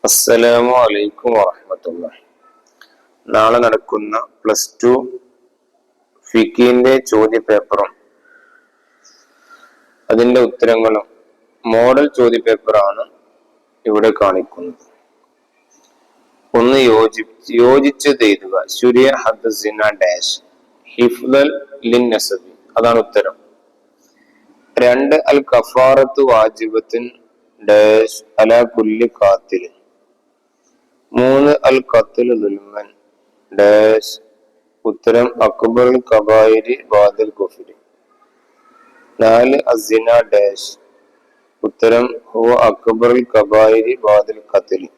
അസ്സലാമു അലൈക്കും വറഹ്മത്തുള്ളാഹി. നാളെ നടക്കുന്ന +2 ഫിഖിന്റെ ചോദ്യപേപ്പറും അതിന്റെ ഉത്തരങ്ങളും മോഡൽ ചോദ്യപേപ്പറാണ് ഇവിടെ കാണിക്കുന്നത്. ഒന്ന് യോജിച്ചത് എഴുതുക. ശുരിയ ഹദ്സിന ഡാഷ് ഹിഫ്ദൽ ലിൻ നസബി, അതാണ് ഉത്തരം. 2 അൽ കഫാറത്തു വാജിബത്തിൻ ഡാഷ് അലാ കുല്ലി ഖാത്തിൽ. 3 അൽ ഖത്ലു ദുൽമൻ ഡാഷ്, ഉത്തരം അക്ബറുൽ കബായിരി ബാദൽ കുഫ്രി. 4 അസ്സിന ഡാഷ്, ഉത്തരം ഹുവ അക്ബറുൽ കബായിരി ബാദൽ ഖത്ലി.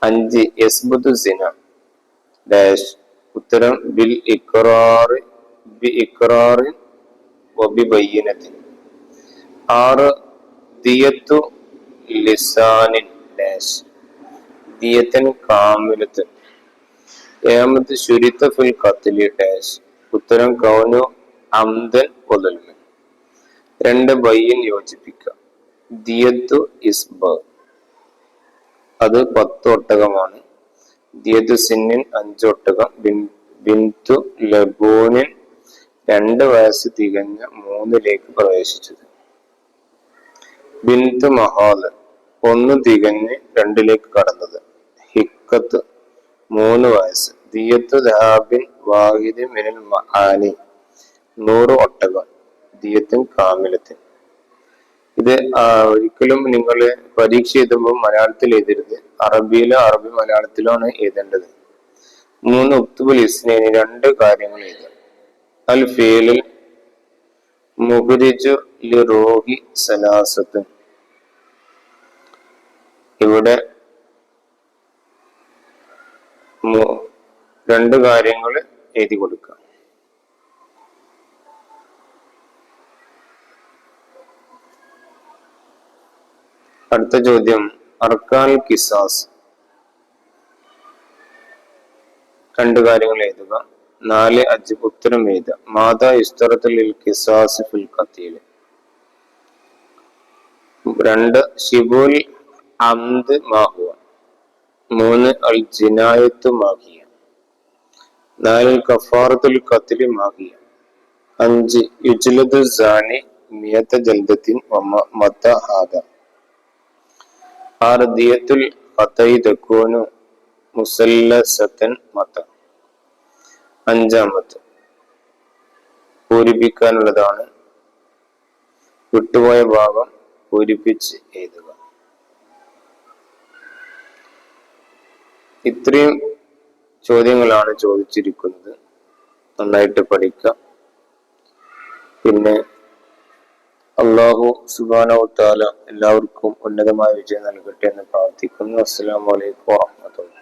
5 യസ്ബുതു സിന ഡാഷ്, ഉത്തരം ബിൽ ഇഖ്റാറി ബി ഇഖ്റാറി വബി ബയ്യിനത്തിൻ. 6 ദിയത്തു ലിസാനിൻ ഡാഷ്, ദിയത്തൻ കാമിലത്ത്. 7 ശുരിത ഫിൽ ഖത്ലി ഡാഷ്, ഉത്തരം കൗനു അംദൻ വദൽമൻ. 2 ബയ്യിൻ യോജിപ്പിക്കുക. ദിയത്തു ഇസ്ബ, അത് 10 ഒട്ടകമാണ്. ദിയത്തു സിന്നിൻ 5 ഒട്ടകം. ബിന്തു ലബൂനിൻ 2 വയസ്സ് തികഞ്ഞ 3ലേക്ക് പ്രവേശിച്ചത്. ബിന്തു മഹാദ് 1 തികഞ്ഞ് 2ലേക്ക് കടന്നത്. ഹിക്കത്ത് 3 വയസ്സ്. ദിയത്തു ദഹാബിൻ വാഹിദ് മിനൽ മആനി 100 ഒട്ടകം. ദിയത്തുൻ കാമിലത്തിൻ. ഇത് ഒരിക്കലും നിങ്ങൾ പരീക്ഷ എഴുതുമ്പോൾ മലയാളത്തിൽ എഴുതരുത്. അറബി മലയാളത്തിലാണ് എഴുതേണ്ടത്. 3 ഉക്തുബുൽ ഇസ്നൈനി 2 കാര്യങ്ങൾ എഴുതുക. അൽ ഫീലിൽ മുഖ്രിജു ലിറൂഹി സലാസത്ത്, ഇവിടെ 2 കാര്യങ്ങൾ എഴുതി കൊടുക്കുക. അടുത്ത ചോദ്യം അർക്കാൻ കിസാസ്, 2 കാര്യങ്ങൾ എഴുതുക. 4 അജ്ബ്, ഉത്തരം എഴുതുക. മാതാ ഇസ്തറത്തുൽ കിസാസ് ഫിൽ ഖതീൽ. 2 ഷിബുൽ അംദ് മാഹുവ. 3 അൽ ജിനായത്തു മാഹിയ. 4 കഫാറത്തുൽ ഖത്ലി മാഹിയ. 5 യുജ്ലദു സാനി മിയത ജൽദത്തിൻ മത ഹാദ. 6 ദിയത്തുൽ ഖതൈ തകൂനു മുസല്ലസതൻ മത. 5 പൂരിപ്പിക്കാനുള്ളതാണ്. വിട്ടുപോയ ഭാഗം പൂരിപ്പിച്ച് എഴുതുക. ഇത്രയും ചോദ്യങ്ങളാണ് ചോദിച്ചിരിക്കുന്നത്. നന്നായിട്ട് പഠിക്കുക. പിന്നെ അല്ലാഹു സുബ്ഹാനഹു വ തആല എല്ലാവർക്കും ഉന്നതമായ വിജയം നൽകട്ടെ എന്ന് പ്രാർത്ഥിക്കുന്നു. അസ്സലാമു അലൈക്കും വറഹ്മത്തുള്ളാഹി.